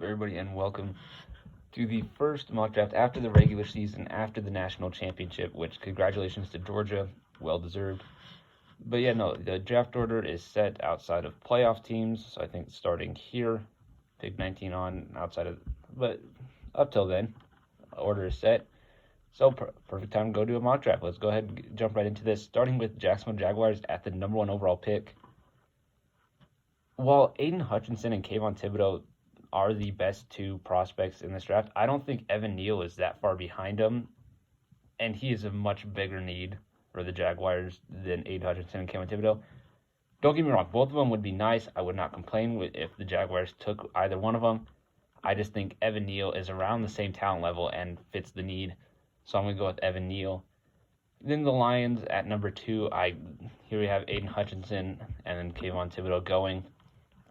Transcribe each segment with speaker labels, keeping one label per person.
Speaker 1: everybody, and welcome to the first mock draft after the regular season, after the national championship, which congratulations to Georgia, well deserved. But yeah, no, the draft order is set outside of playoff teams, so I think starting here, pick 19 on outside of, but up till then, order is set. So perfect time to go do a mock draft. Let's go ahead and jump right into this, starting with Jacksonville Jaguars at the number 1 overall pick. While Aiden Hutchinson and Kayvon Thibodeaux are the best two prospects in this draft, I don't think Evan Neal is that far behind him, and he is a much bigger need for the Jaguars than Aiden Hutchinson and Kayvon Thibodeaux. Don't get me wrong, both of them would be nice. I would not complain if the Jaguars took either one of them. I just think Evan Neal is around the same talent level and fits the need, so I'm going to go with Evan Neal. Then the Lions at number 2, here we have Aiden Hutchinson and then Kayvon Thibodeaux going.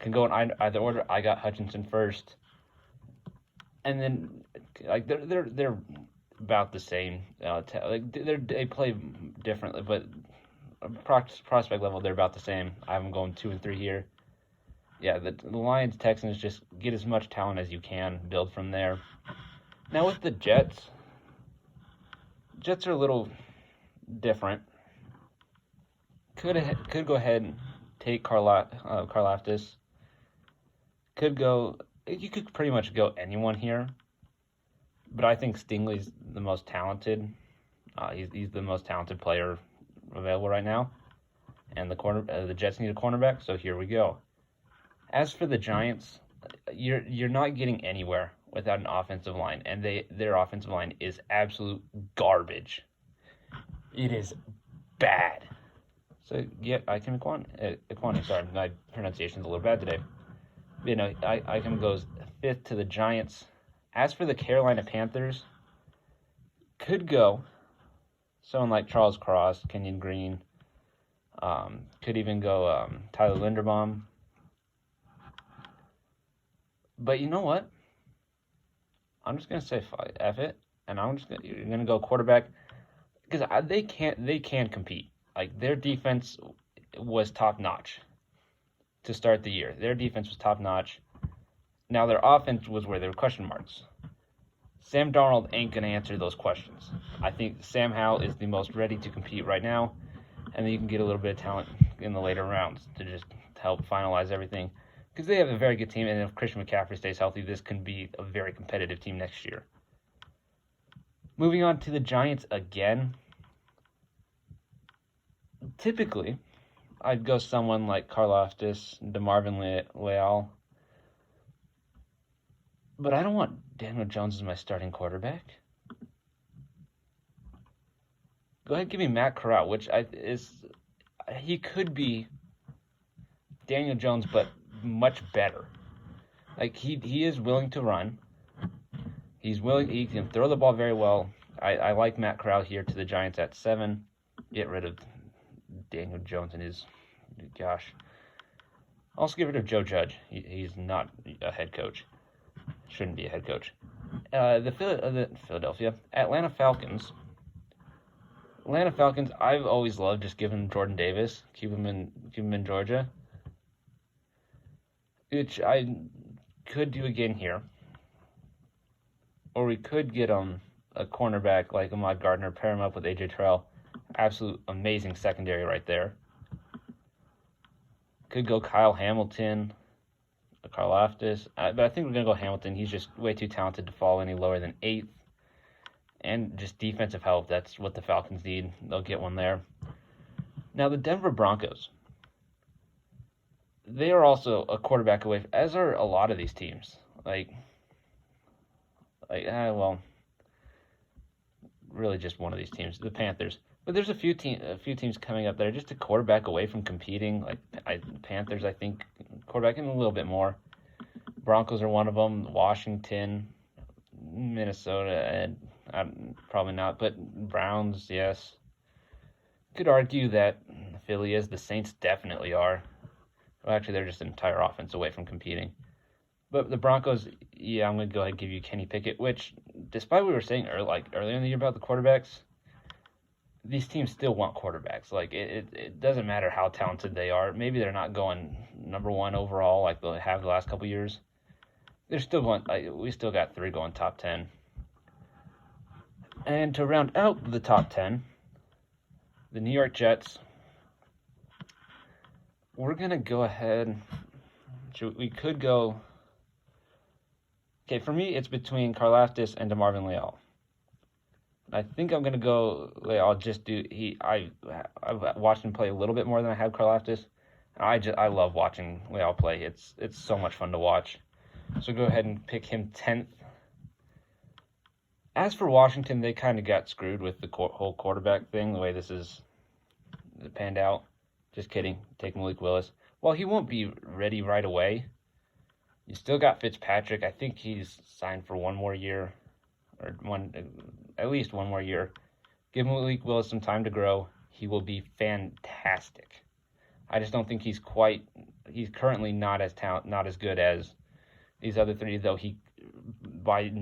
Speaker 1: Can go in either order. I got Hutchinson first, and then like they're about the same. They play differently, but prospect level they're about the same. I have them going 2 and 3 here. Yeah, the Lions Texans, just get as much talent as you can, build from there. Now with the Jets are a little different. Could go ahead and take Karlaftis. You could pretty much go anyone here, but I think Stingley's the most talented. He's the most talented player available right now, and the Jets need a cornerback, so here we go. As for the Giants, you're not getting anywhere without an offensive line, and their offensive line is absolute garbage. It is bad. So yeah, Ikem, sorry, my pronunciation's a little bad today. Ikem goes 5th to the Giants. As for the Carolina Panthers, could go someone like Charles Cross, Kenyon Green, could even go Tyler Linderbaum. But you know what? I'm just gonna say F it, and you're gonna go quarterback because they can compete. Like, their defense was top notch to start the year. Their defense was top notch. Now their offense was where there were question marks. Sam Darnold ain't gonna answer those questions. I think Sam Howell is the most ready to compete right now, and then you can get a little bit of talent in the later rounds to just help finalize everything. Because they have a very good team, and if Christian McCaffrey stays healthy, this can be a very competitive team next year. Moving on to the Giants again. Typically, I'd go someone like Karlaftis, DeMarvin Leal. But I don't want Daniel Jones as my starting quarterback. Go ahead and give me Matt Corral, he could be Daniel Jones, but much better. Like, he is willing to run. He can throw the ball very well. I like Matt Corral here to the Giants at 7. Get rid of Daniel Jones and his, gosh. Also get rid of Joe Judge. He's not a head coach. Shouldn't be a head coach. The Atlanta Falcons. I've always loved just giving them Jordan Davis, keep him in Georgia, which I could do again here. Or we could get a cornerback like Ahmad Gardner, pair him up with A.J. Terrell. Absolute amazing secondary right there. Could go Kyle Hamilton, Karlaftis, but I think we're going to go Hamilton. He's just way too talented to fall any lower than 8th. And just defensive help, that's what the Falcons need. They'll get one there. Now, the Denver Broncos. They are also a quarterback away, as are a lot of these teams. Really just one of these teams, the Panthers. But there's a few teams coming up that are just a quarterback away from competing. Panthers, I think, quarterbacking a little bit more. Broncos are one of them. Washington, Minnesota, and probably not. But Browns, yes. Could argue that Philly is. The Saints definitely are. Well, actually, they're just an entire offense away from competing. But the Broncos, yeah, I'm going to go ahead and give you Kenny Pickett, which, despite what we were saying earlier in the year about the quarterbacks, these teams still want quarterbacks. It doesn't matter how talented they are. Maybe they're not going number 1 overall like they have the last couple years. There's still one. We still got 3 going top 10. And to round out the top 10, the New York Jets. We're gonna go ahead. We could go. Okay, for me, it's between Karlaftis and DeMarvin Leal. I think I'm gonna go. I'll just do. I've watched him play a little bit more than I have Karlaftis. I love watching Leal play. It's so much fun to watch. So go ahead and pick him 10th. As for Washington, they kind of got screwed with the whole quarterback thing. The way this is panned out. Just kidding. Take Malik Willis. Well, he won't be ready right away. You still got Fitzpatrick. I think he's signed for 1 more year, or at least 1 more year. Give Malik Willis some time to grow. He will be fantastic. I just don't think he's currently not as good as these other 3. Though by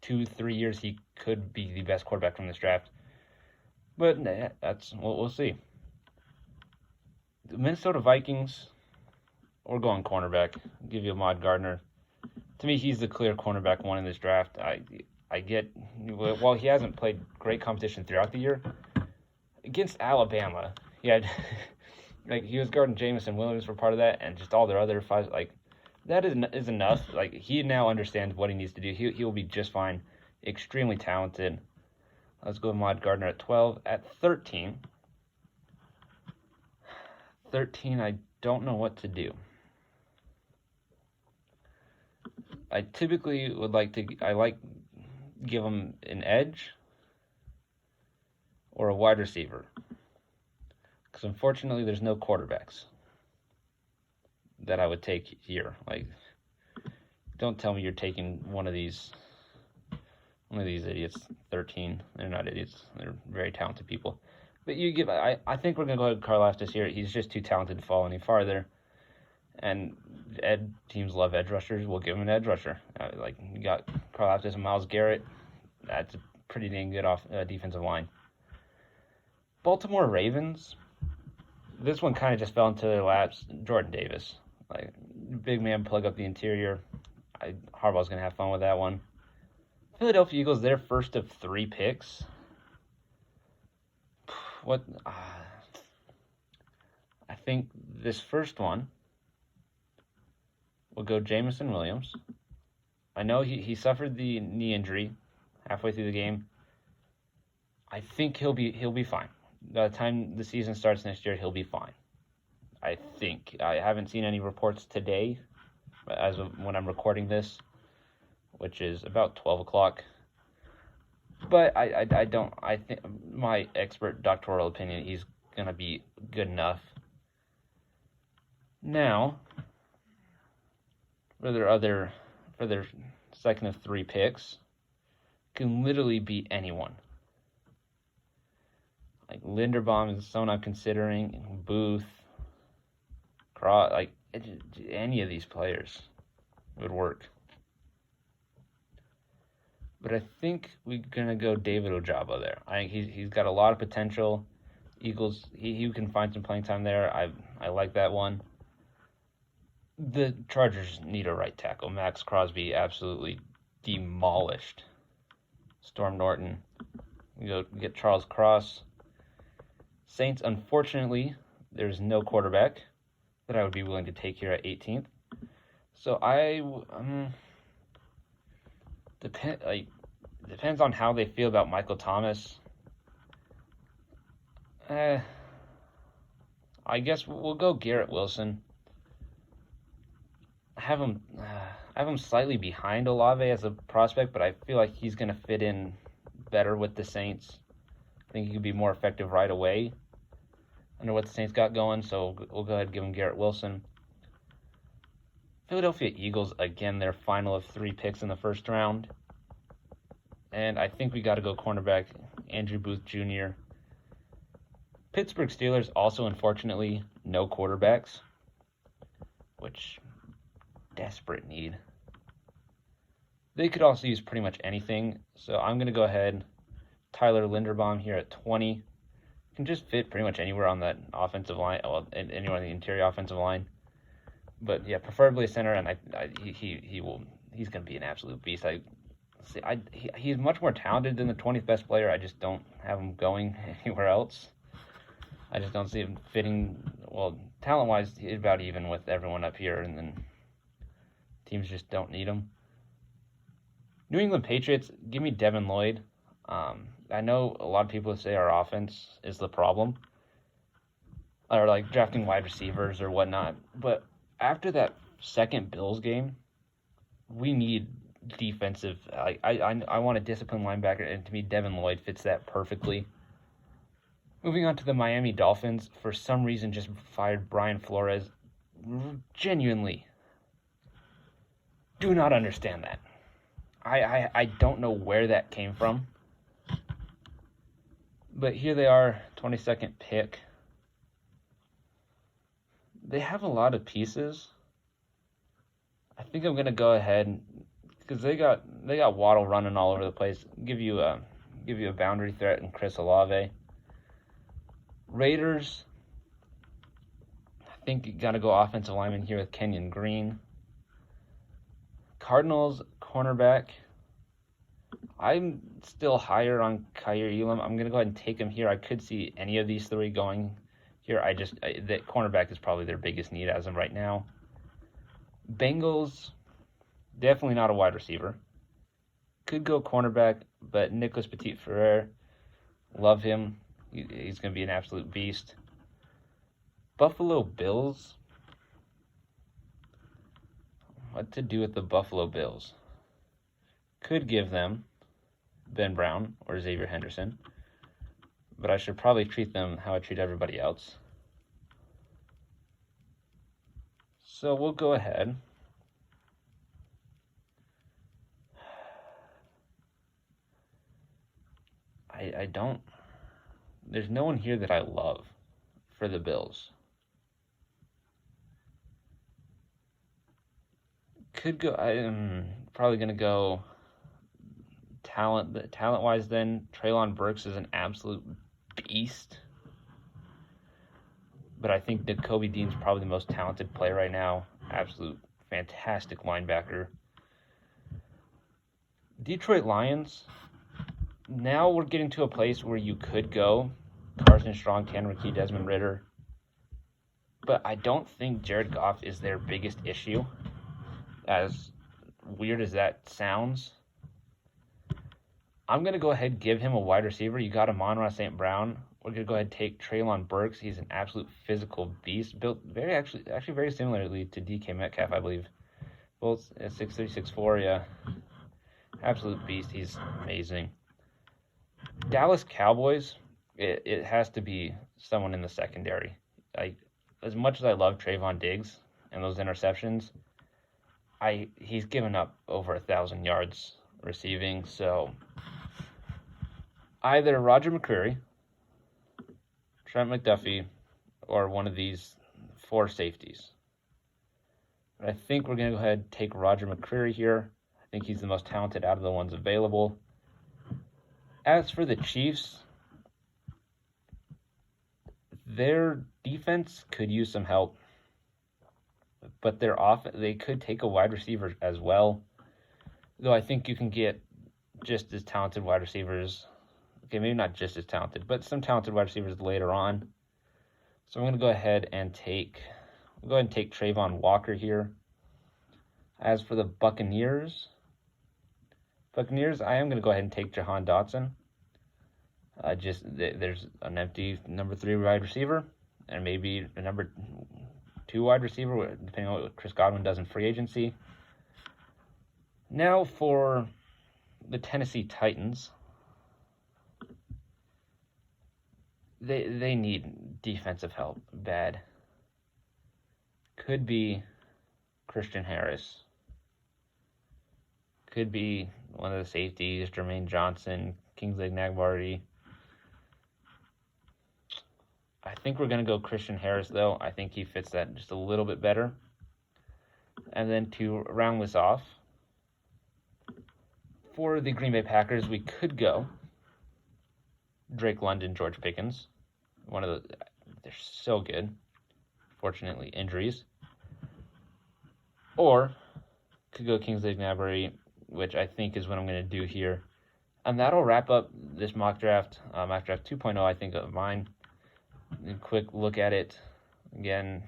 Speaker 1: 2-3 years, he could be the best quarterback from this draft. But we'll see. The Minnesota Vikings. We're going cornerback. I'll give you Ahmad Gardner. To me, he's the clear cornerback 1 in this draft. I get, while he hasn't played great competition throughout the year, against Alabama, he was guarding Jamison Williams for part of that, and just all their other 5, that is enough. He now understands what he needs to do. He will be just fine. Extremely talented. Let's go with Ahmad Gardner at 12. At 13, I don't know what to do. I typically would give him an edge or a wide receiver. Because unfortunately, there's no quarterbacks that I would take here. Don't tell me you're taking one of these idiots. 13. They're not idiots. They're very talented people. But I think we're gonna go ahead with Karlaftis here. He's just too talented to fall any farther. And teams love edge rushers. We'll give him an edge rusher. You got Karlaftis and Myles Garrett. That's a pretty dang good defensive line. Baltimore Ravens. This one kind of just fell into their laps. Jordan Davis, big man, plug up the interior. Harbaugh's gonna have fun with that one. Philadelphia Eagles, their first of 3 picks. I think this first one will go Jamison Williams. I know he suffered the knee injury halfway through the game. I think he'll be fine. By the time the season starts next year, he'll be fine. I think. I haven't seen any reports today, as of when I'm recording this, which is about 12 o'clock. But I think my expert doctoral opinion, he's going to be good enough. Now, for their second of 3 picks, can literally be anyone. Linderbaum is someone I'm considering. Booth, any of these players would work. But I think we're gonna go David Ojabo there. I think he's got a lot of potential. Eagles, he can find some playing time there. I like that one. The Chargers need a right tackle. Max Crosby absolutely demolished Storm Norton. We go get Charles Cross. Saints, unfortunately, there's no quarterback that I would be willing to take here at 18th. So depends on how they feel about Michael Thomas. I guess we'll go Garrett Wilson. I have him slightly behind Olave as a prospect, but I feel like he's going to fit in better with the Saints. I think he could be more effective right away under what the Saints got going, so we'll go ahead and give him Garrett Wilson. Philadelphia Eagles, again, their final of 3 picks in the first round. And I think we got to go cornerback Andrew Booth Jr. Pittsburgh Steelers, also unfortunately, no quarterbacks, which desperate need. They could also use pretty much anything, so I'm going to go ahead. Tyler Linderbaum here at 20. Can just fit pretty much anywhere on that offensive line, anywhere on the interior offensive line. But yeah, preferably a center, and he's going to be an absolute beast. He's much more talented than the 20th best player. I just don't have him going anywhere else. I just don't see him fitting. Well, talent-wise, he's about even with everyone up here, and then teams just don't need him. New England Patriots, give me Devin Lloyd. I know a lot of people say our offense is the problem, or like drafting wide receivers or whatnot, but after that second Bills game, we need defensive. I want a disciplined linebacker, and to me, Devin Lloyd fits that perfectly. Moving on to the Miami Dolphins, for some reason just fired Brian Flores. Genuinely, do not understand that. I don't know where that came from. But here they are, 22nd pick. They have a lot of pieces. I think I'm gonna go ahead because they got Waddle running all over the place. Give you a boundary threat in Chris Olave. Raiders, I think you gotta go offensive lineman here with Kenyon Green. Cardinals cornerback. I'm still higher on Kaiir Elam. I'm gonna go ahead and take him here. I could see any of these three going here. That cornerback is probably their biggest need as of right now. Bengals, definitely not a wide receiver. Could go cornerback, but Nicholas Petit-Frere, love him. He's going to be an absolute beast. Buffalo Bills. What to do with the Buffalo Bills? Could give them Ben Brown or Xavier Henderson, but I should probably treat them how I treat everybody else. So we'll go ahead. I don't. There's no one here that I love for the Bills. Could go. I'm probably gonna go talent-wise. Then Treylon Burks is an absolute beast. But I think that Kobe Dean's probably the most talented player right now. Absolute fantastic linebacker. Detroit Lions. Now we're getting to a place where you could go Carson Strong, Tanner McKee, Desmond Ridder. But I don't think Jared Goff is their biggest issue. As weird as that sounds. I'm going to go ahead and give him a wide receiver. You got Amon-Ra St. Brown. We're going to go ahead and take Treylon Burks. He's an absolute physical beast. Built actually very similarly to DK Metcalf, I believe. Both at 6'3", 6'4", yeah. Absolute beast. He's amazing. Dallas Cowboys, it has to be someone in the secondary. As much as I love Trayvon Diggs and those interceptions, he's given up over 1,000 yards receiving, so either Roger McCreary, Trent McDuffie, or one of these four safeties. But I think we're going to go ahead and take Roger McCreary here. I think he's the most talented out of the ones available. As for the Chiefs, their defense could use some help, but they could take a wide receiver as well. Though I think you can get just as talented wide receivers. Okay, maybe not just as talented, but some talented wide receivers later on. So I'm going to go ahead and take Trayvon Walker here. As for the Buccaneers, I am going to go ahead and take Jahan Dotson. There's an empty number 3 wide receiver, and maybe a number 2 wide receiver, depending on what Chris Godwin does in free agency. Now for the Tennessee Titans. They need defensive help bad. Could be Christian Harris. Could be one of the safeties, Jermaine Johnson, Kingsley Enagbare. I think we're going to go Christian Harris, though. I think he fits that just a little bit better. And then to round this off, for the Green Bay Packers, we could go Drake London, George Pickens. They're so good. Fortunately, injuries. or could go Kingsley Gnabry, which I think is what I'm going to do here. And that'll wrap up this mock draft 2.0, I think, of mine. A quick look at it. Again,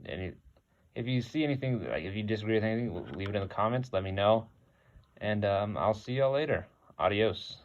Speaker 1: if you see anything, like if you disagree with anything, leave it in the comments. Let me know. And I'll see y'all later. Adios.